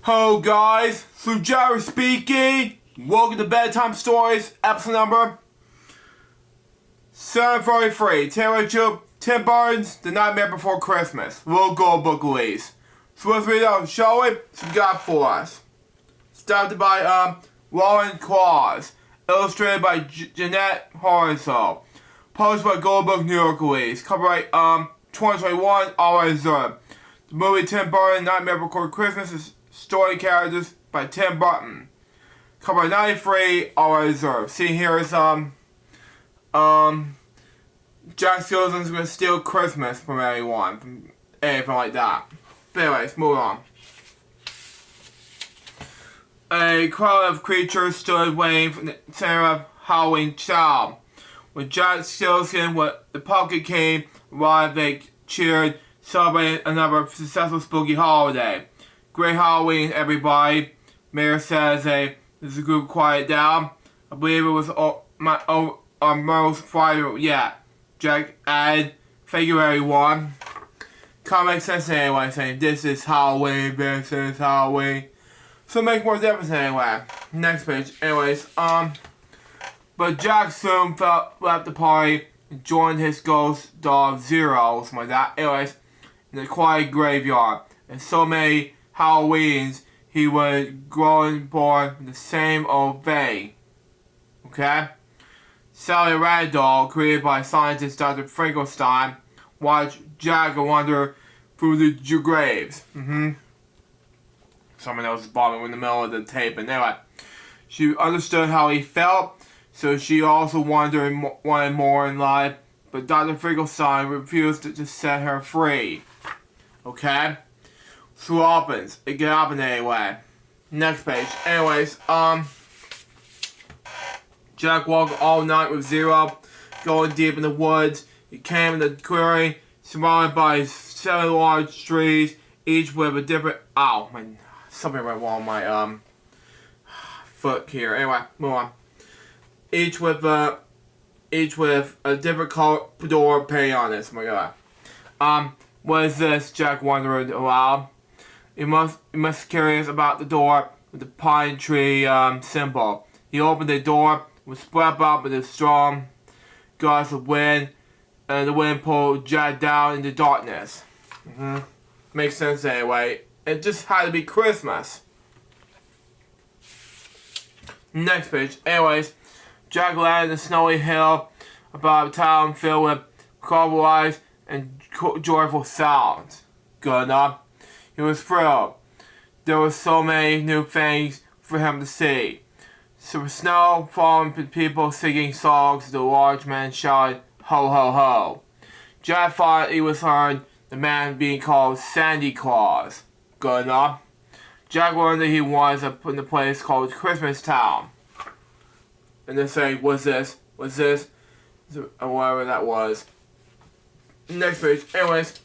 Hello guys, Sujara speaking. Welcome to Bedtime Stories, episode number 743. Tim Burton's The Nightmare Before Christmas. Little Gold Book release. So let's read out, shall we? So you got for us. Started by Lauren Claus. Illustrated by Jeanette Horizon. Published by Gold Book New York release. Copyright 2021, all reserved. The movie Tim Burton, Nightmare Before Christmas is story characters by Tim Burton. Copyright 93, all reserved. See, here's Jack Skellington's gonna steal Christmas from anyone, from anything like that. But anyways, move on. A crowd of creatures stood waiting for the center of Halloween Town. When Jack Skellington with the pumpkin king arrived, they cheered, celebrating another successful spooky holiday. Great Halloween, everybody. Mayor says this group quiet down. I believe it was our most Friday yet. Jack added, thank you everyone. Can't make sense anyway, saying this is Halloween, this is Halloween. So make more difference anyway. Next page. Anyways, but Jack soon left the party and joined his ghost dog Zero, something like that. Anyways, in the quiet graveyard. And so many Halloweens, he was growing bored in the same old vein. Okay? Sally Ragdoll, created by scientist Dr. Frankenstein, watched Jack wander through the graves. Someone else was bobbing in the middle of the tape. And anyway, she understood how he felt, so she also wanted more in life, but Dr. Frankenstein refused to set her free. Okay? So what happens? It can happen anyway. Next page. Anyways, Jack walked all night with Zero, going deep in the woods. He came in the clearing, surrounded by 7 large trees, each with a different. Ow, something went wrong with my foot here. Anyway, move on. Each with a different color door paint on it. Oh my god. What is this? Jack wondered aloud. He must be curious about the door with the pine tree symbol. He opened the door, was swept up with a strong gust of wind, and the wind pulled Jack down into darkness. Makes sense anyway. It just had to be Christmas. Next page. Anyways, Jack landed in a snowy hill above a town filled with colorful lights and joyful sounds. Good enough. He was thrilled. There were so many new things for him to see. So snow falling, people singing songs, the large man shouted, ho ho ho. Jack thought he was heard the man being called Sandy Claus. Good enough. Jack learned that he was in a place called Christmas Town. And they're saying, what's this? What's this? Or whatever that was. Next page. Anyways,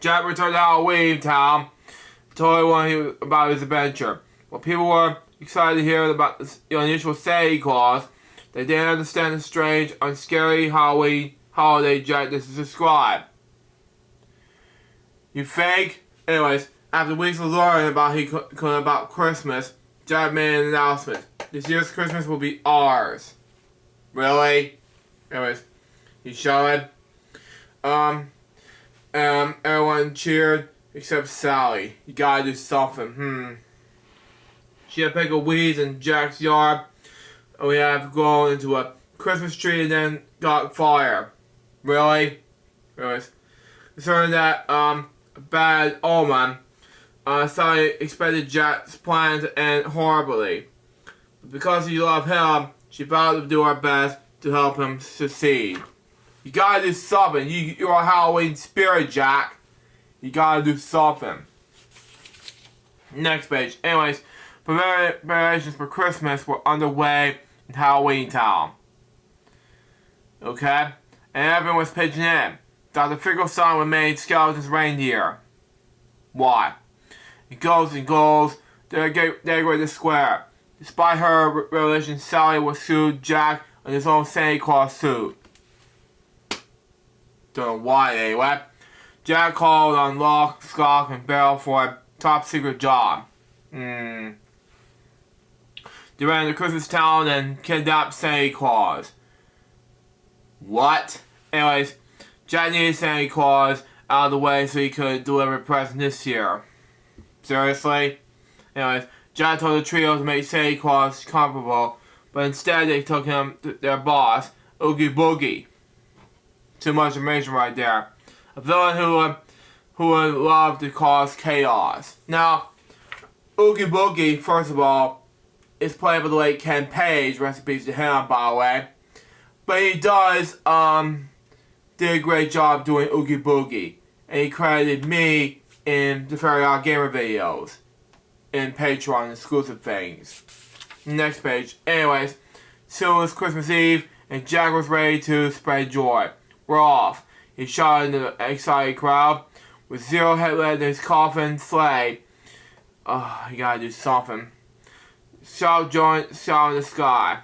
Jack returned to Halloween Town, told everyone about his adventure. While people were excited to hear about the unusual Santa Claus, they didn't understand the strange and scary Halloween holiday Jack just described. You think? Anyways, after weeks of learning about Christmas, Jack made an announcement. This year's Christmas will be ours. Really? Anyways, he shouted. Everyone cheered except Sally. You gotta do something. She had picked weeds in Jack's yard, and we have grown into a Christmas tree and then got fire. Really? Anyways, concerned that a bad omen, Sally expected Jack's plan to end horribly. But because she loved him, she vowed to do her best to help him succeed. You gotta do something. You're a Halloween spirit, Jack. You gotta do something. Next page. Anyways, preparations for Christmas were underway in Halloween Town. Okay? And everyone was pitching in. Dr. Finkelstein remained Skeleton's reindeer. Why? He goes and goes. They decorate the square. Despite her revelation, Sally will sue Jack in his own Santa Claus suit. Don't know why anyway. Jack called on lock, stock, and barrel for a top secret job. They ran to Christmas Town and kidnapped Santa Claus. What? Anyways, Jack needed Santa Claus out of the way so he could deliver a present this year. Seriously? Anyways, Jack told the trio to make Santa Claus comfortable, but instead they took him to their boss, Oogie Boogie. Too much information right there. A villain who would love to cause chaos. Now, Oogie Boogie, first of all, is played by the late Ken Page. Recipes to him, by the way. But he does did a great job doing Oogie Boogie, and he credited me in the Fairy Odd Gamer videos, in Patreon exclusive things. Next page. Anyways, so it was Christmas Eve, and Jack was ready to spread joy. We're off. He shot into the excited crowd with Zero headlight in his coffin sleigh. You gotta do something. Shot joint, shot in the sky.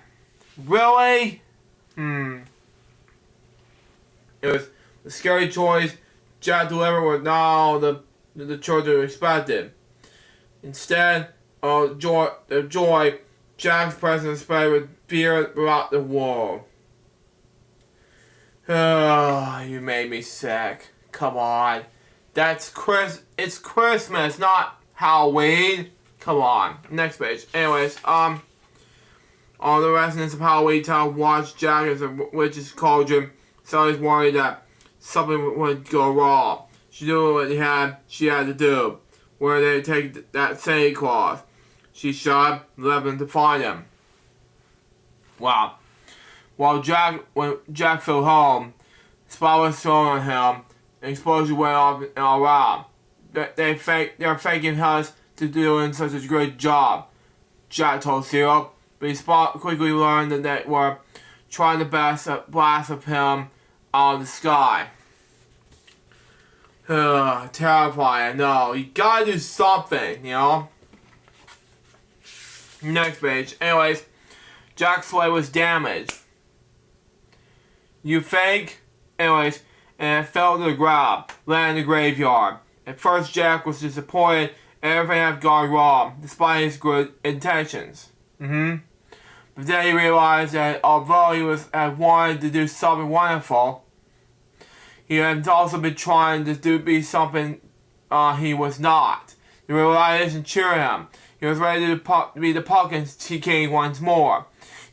Really? It was the scary choice Jack delivered was not all the children expected. Instead of joy, Jack's presence spread with fear throughout the world. You made me sick. Come on. It's Christmas, not Halloween. Come on. Next page. Anyways, all the residents of Halloween Town watched Jack as a witch's cauldron. Sally's worried that something would go wrong. She knew what she had to do. Where they take that Santa Claus. She shot and left him to find him. Wow. When Jack flew home, spot was thrown on him, and explosion went off and all around. They're thanking us to doing such a great job, Jack told Zero, but he quickly learned that they were trying to blast of him out of the sky. Terrifying, no. You gotta do something, you know? Next page. Anyways, Jack's sleigh was damaged. You think? Anyways, and it fell to the ground, landing in the graveyard. At first, Jack was disappointed everything had gone wrong, despite his good intentions. But then he realized that although he had wanted to do something wonderful, he had also been trying to be something he was not. The realization cheered him. He was ready to be the Pumpkin King once more.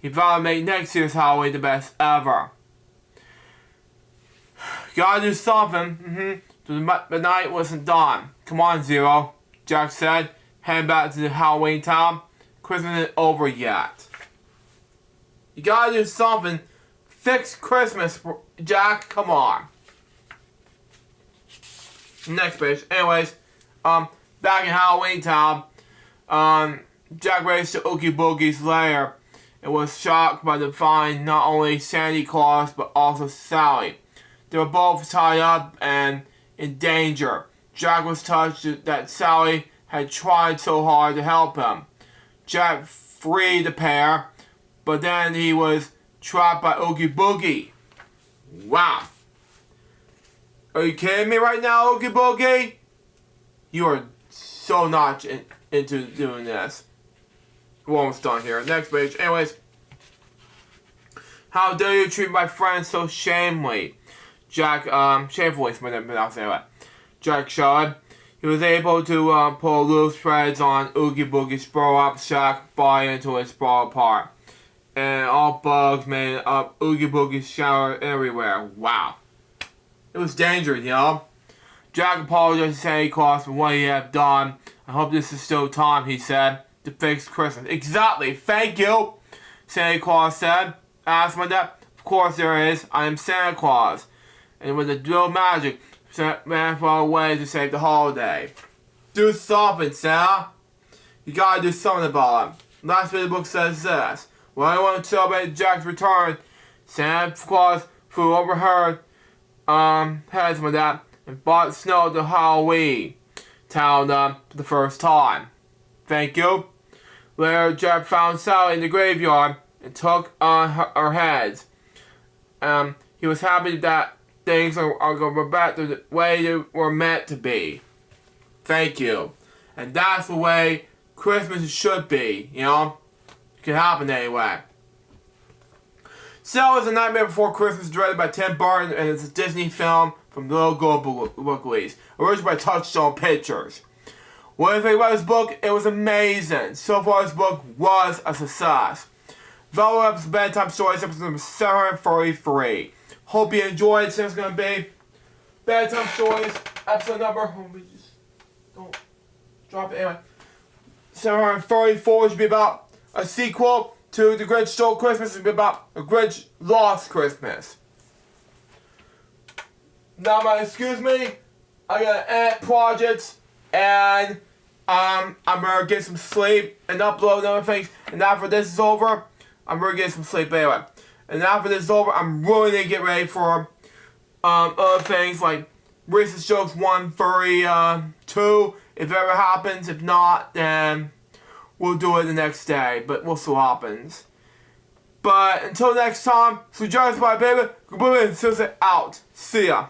He vowed to make next year's Halloween the best ever. Gotta do something. The night wasn't done. Come on, Zero, Jack said, heading back to the Halloween Town. Christmas isn't over yet. You gotta do something. Fix Christmas, Jack. Come on. Next page. Anyways, back in Halloween Town, Jack raced to Oogie Boogie's lair and was shocked by the find not only Santa Claus but also Sally. They were both tied up and in danger. Jack was touched that Sally had tried so hard to help him. Jack freed the pair, but then he was trapped by Oogie Boogie. Wow. Are you kidding me right now, Oogie Boogie? You are so not into doing this. We're almost done here. Next page. Anyways. How dare you treat my friends so shamefully? Jack, shamefully, Jack shouted. He was able to pull loose threads on Oogie Boogie's sprawl up shack body until it sprawled apart. And all bugs made up Oogie Boogie's shower everywhere. Wow. It was dangerous, you know? Jack apologized to Santa Claus for what he had done. I hope this is still time, he said, to fix Christmas. Exactly, thank you, Santa Claus said. Asked my dad. Of course there is. I am Santa Claus. And with a little magic, Santa ran far away to save the holiday. Do something, Santa. You gotta do something about it. Last bit of the book says this. When I want to celebrate Jack's return, Santa Claus flew overheard heads with that and bought snow to Halloween Town for the first time. Thank you. Later, Jack found Sally in the graveyard and took on her heads. He was happy that things are going back to the way they were meant to be. Thank you. And that's the way Christmas should be, you know? It can happen anyway. So it's A Nightmare Before Christmas, directed by Tim Burton, and it's a Disney film from Little Gold Book Release. Originally by Touchstone Pictures. What do you think about this book? It was amazing. So far, this book was a success. Follow up to Bedtime Stories, episode number 743. Hope you enjoyed. So it's going to be Bedtime Stories, episode number... Don't drop it anyway. 734 should be about a sequel to The Grinch Stole Christmas. It should be about The Grinch Lost Christmas. Now, excuse me, I gotta edit projects, and I'm gonna get some sleep and upload other things. And after this is over, I'm gonna get some sleep anyway. And after this is over, I'm really gonna get ready for other things like Racist Jokes 132, if it ever happens. If not, then we'll do it the next day, but we'll see what happens. But until next time, so John's my baby, goodbye, and out. See ya.